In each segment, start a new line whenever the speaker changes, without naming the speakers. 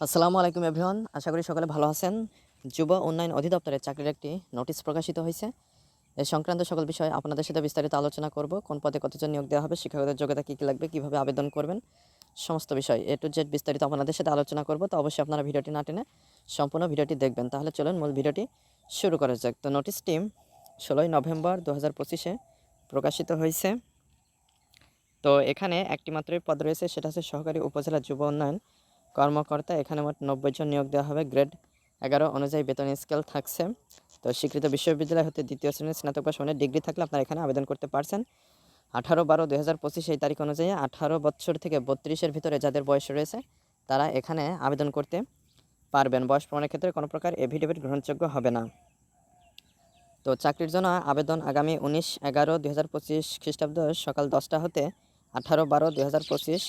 আসসালামু আলাইকুম এভরিওয়ান, আশা করি সকলে ভালো আছেন। যুব উন্নয়ন অধিদপ্তরের চাকরির একটি নোটিশ প্রকাশিত হয়েছে। এ সংক্রান্ত সকল বিষয় আপনাদের সাথে বিস্তারিত আলোচনা করব। কোন পদে কতজন নিয়োগ দেওয়া হবে, শিক্ষাগত যোগ্যতা কী কী লাগবে, কীভাবে আবেদন করবেন, সমস্ত বিষয় A to Z বিস্তারিত আপনাদের সাথে আলোচনা করব। তো অবশ্যই আপনারা ভিডিওটি না টেনে সম্পূর্ণ ভিডিওটি দেখবেন। তাহলে চলুন মূল ভিডিওটি শুরু করা যাক। তো নোটিশটি 16ই নভেম্বর 2025-এ প্রকাশিত হয়েছে। তো এখানে একটি মাত্রই পদ রয়েছে, সেটা হচ্ছে সহকারী উপজেলা যুব উন্নয়ন কর্মকর্তা। এখানে মোট 90 জন নিয়োগ দেওয়া হবে। গ্রেড 11 অনুযায়ী বেতন স্কেল থাকছে। তো স্বীকৃত বিশ্ববিদ্যালয় হতে দ্বিতীয় শ্রেণীর স্নাতক বা সমানের ডিগ্রি থাকলে আপনারা এখানে আবেদন করতে পারছেন। 18/12/2025 এই তারিখ অনুযায়ী 18 বছর থেকে 32-এর ভিতরে যাদের বয়স রয়েছে তারা এখানে আবেদন করতে পারবেন। বয়স প্রমাণের ক্ষেত্রে কোনো প্রকার এফিডেভিট গ্রহণযোগ্য হবে না। তো চাকরির জন্য আবেদন আগামী 19/11/2025 খ্রিস্টাব্দ সকাল 10টা হতে 18/12/2025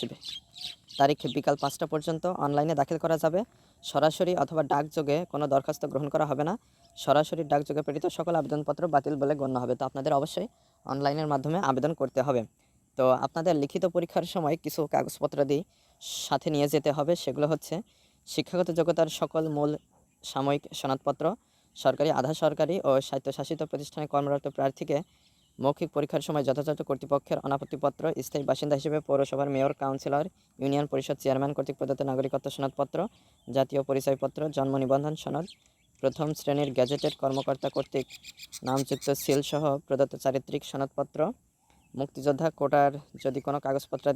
তারিখ বিকাল 5টা পর্যন্ত অনলাইনে দাখিল করা যাবে। সরাসরি অথবা ডাকযোগে কোনো দরখাস্ত গ্রহণ করা হবে না। সরাসরি ডাকযোগে প্রেরিত সকল আবেদনপত্র বাতিল বলে গণ্য হবে। তো আপনাদের অবশ্যই অনলাইনের মাধ্যমে আবেদন করতে হবে। তো আপনাদের লিখিত পরীক্ষার সময় কিছু কাগজপত্রাদি সাথে নিয়ে যেতে হবে। সেগুলো হচ্ছে শিক্ষাগত যোগ্যতার সকল মূল সাময়িক সনদপত্র, সরকারি, আধা সরকারি ও স্বায়ত্তশাসিত প্রতিষ্ঠানে কর্মরত প্রার্থীকে মৌখিক পরীক্ষার সময় যথাযথ কর্তৃপক্ষের অনাপত্তিপত্র, স্থায়ী বাসিন্দা হিসেবে পৌরসভার মেয়র, কাউন্সিলর, ইউনিয়ন পরিষদ চেয়ারম্যান কর্তৃক প্রদত্ত নাগরিকত্ব সনদপত্র, জাতীয় পরিচয়পত্র, জন্ম নিবন্ধন সনদ, প্রথম শ্রেণীর গ্যাজেটেড কর্মকর্তা কর্তৃক নামযুক্ত সিলসহ প্রদত্ত চারিত্রিক সনদপত্র, মুক্তিযোদ্ধা কোটার যদি কোনো কাগজপত্র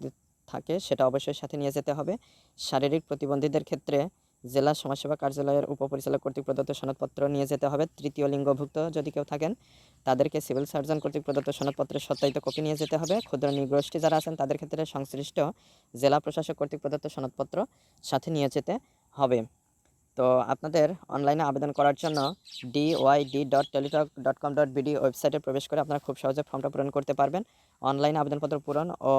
থাকে সেটা অবশ্যই সাথে নিয়ে যেতে হবে। শারীরিক প্রতিবন্ধীদের ক্ষেত্রে জেলা সমাজসেবা কার্যালয়ের উপপরিচালক কর্তৃক প্রদত্ত সনদপত্র নিয়ে যেতে হবে। তৃতীয় লিঙ্গভুক্ত যদি কেউ থাকেন তাদেরকে সিভিল সার্জন কর্তৃক প্রদত্ত সনদপত্রের সত্যায়িত কপি নিয়ে যেতে হবে। ক্ষুদ্র নৃগোষ্ঠী যারা আছেন তাদের ক্ষেত্রে সংশ্লিষ্ট জেলা প্রশাসক কর্তৃক প্রদত্ত সনদপত্র সাথে নিয়ে যেতে হবে। তো আপনাদের অনলাইনে আবেদন করার জন্য dyd.teletalk.com.bd ওয়েবসাইটে প্রবেশ করে আপনারা খুব সহজে ফর্মটা পূরণ করতে পারবেন। অনলাইনে আবেদনপত্র পূরণ ও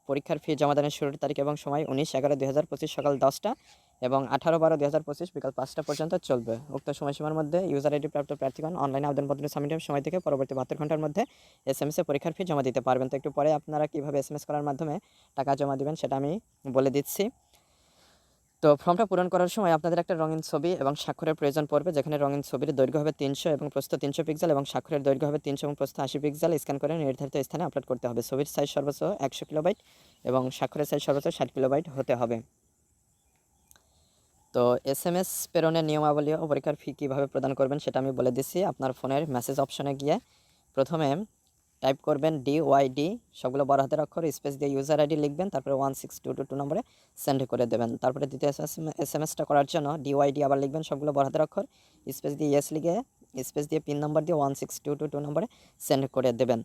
পরীক্ষার ফি জমাদানের শুরুর তারিখ এবং সময় 19/11/2025 সকাল 10টা এবং 18/12/2025 বিকাল 5টা পর্যন্ত চলবে। উক্ত সময়সীমার মধ্যে ইউজার আইডি প্রাপ্ত প্রার্থীগণ অনলাইনে আবেদনপত্র সাবমিটের সময় থেকে পরবর্তী 72 ঘন্টার মধ্যে SMS-এ পরীক্ষার ফি জমা দিতে পারবেন। তো একটু পরে আপনারা কীভাবে SMS করার মাধ্যমে টাকা জমা দিবেন সেটা আমি বলে দিচ্ছি। তো ফর্মটা পূরণ করার সময় আপনাদের একটা রঙিন ছবি এবং স্বাক্ষরের প্রয়োজন পড়বে, যেখানে রঙিন ছবির দৈর্ঘ্য হবে 300 এবং প্রস্থ 300 পিক্সেল এবং স্বাক্ষরের দৈর্ঘ্য হবে 300 এবং প্রস্থ 80 পিক্সেল। স্ক্যান করে নির্ধারিত স্থানে আপলোড করতে হবে। ছবির সাইজ সর্বোচ্চ 100 কিলোবাইট এবং স্বাক্ষরের সাইজ সর্বোচ্চ 60 কিলোবাইট হতে হবে। তো SMS প্রেরণের নিয়মাবলী ও পরীক্ষার ফি কীভাবে প্রদান করবেন সেটা আমি বলে দিচ্ছি। আপনার ফোনের মেসেজ অপশনে গিয়ে প্রথমে টাইপ করবেন DYD, সবগুলো বড় হাতের অক্ষর, স্পেস দিয়ে ইউজার আইডি লিখবেন, তারপরে 16222 নম্বরে সেন্ড করে দেবেন। তারপরে দ্বিতীয় SMS-টা করার জন্য DYD আবার লিখবেন, সবগুলো বড় হাতের অক্ষর, স্পেস দিয়ে ইয়েস লিখে স্পেস দিয়ে পিন নম্বর দিয়ে 16222 নম্বরে সেন্ড করে দেবেন।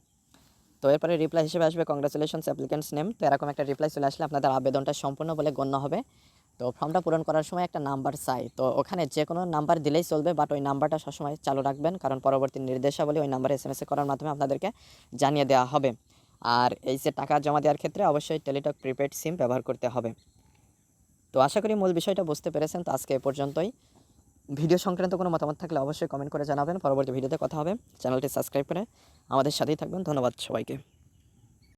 তো এরপরে রিপ্লাই হিসেবে আসবে কংগ্রাচুলেশনস অ্যাপ্লিকেন্টস নেম। তো এরকম একটা রিপ্লাই চলে আসলে আপনাদের আবেদনটা সম্পূর্ণ বলে গণ্য হবে। তো ফর্মটা পূরণ করার সময় একটা নাম্বার চাই, তো ওখানে যে কোনো নাম্বার দিলেই চলবে, বাট ওই নাম্বারটা সবসময় চালু রাখবেন, কারণ পরবর্তী নির্দেশাবলী ওই নাম্বারে SMS করার মাধ্যমে আপনাদেরকে জানিয়ে দেওয়া হবে। আর এই যে টাকা জমা দেওয়ার ক্ষেত্রে অবশ্যই টেলিটক প্রিপেড সিম ব্যবহার করতে হবে। তো আশা করি মূল বিষয়টা বুঝতে পেরেছেন। তো আজকে এ পর্যন্তই। ভিডিও সংক্রান্ত কোনো মতামত থাকলে অবশ্যই কমেন্ট করে জানাবেন। পরবর্তী ভিডিওতে কথা হবে। চ্যানেলটি সাবস্ক্রাইব করে আমাদের সাথেই থাকবেন। ধন্যবাদ সবাইকে।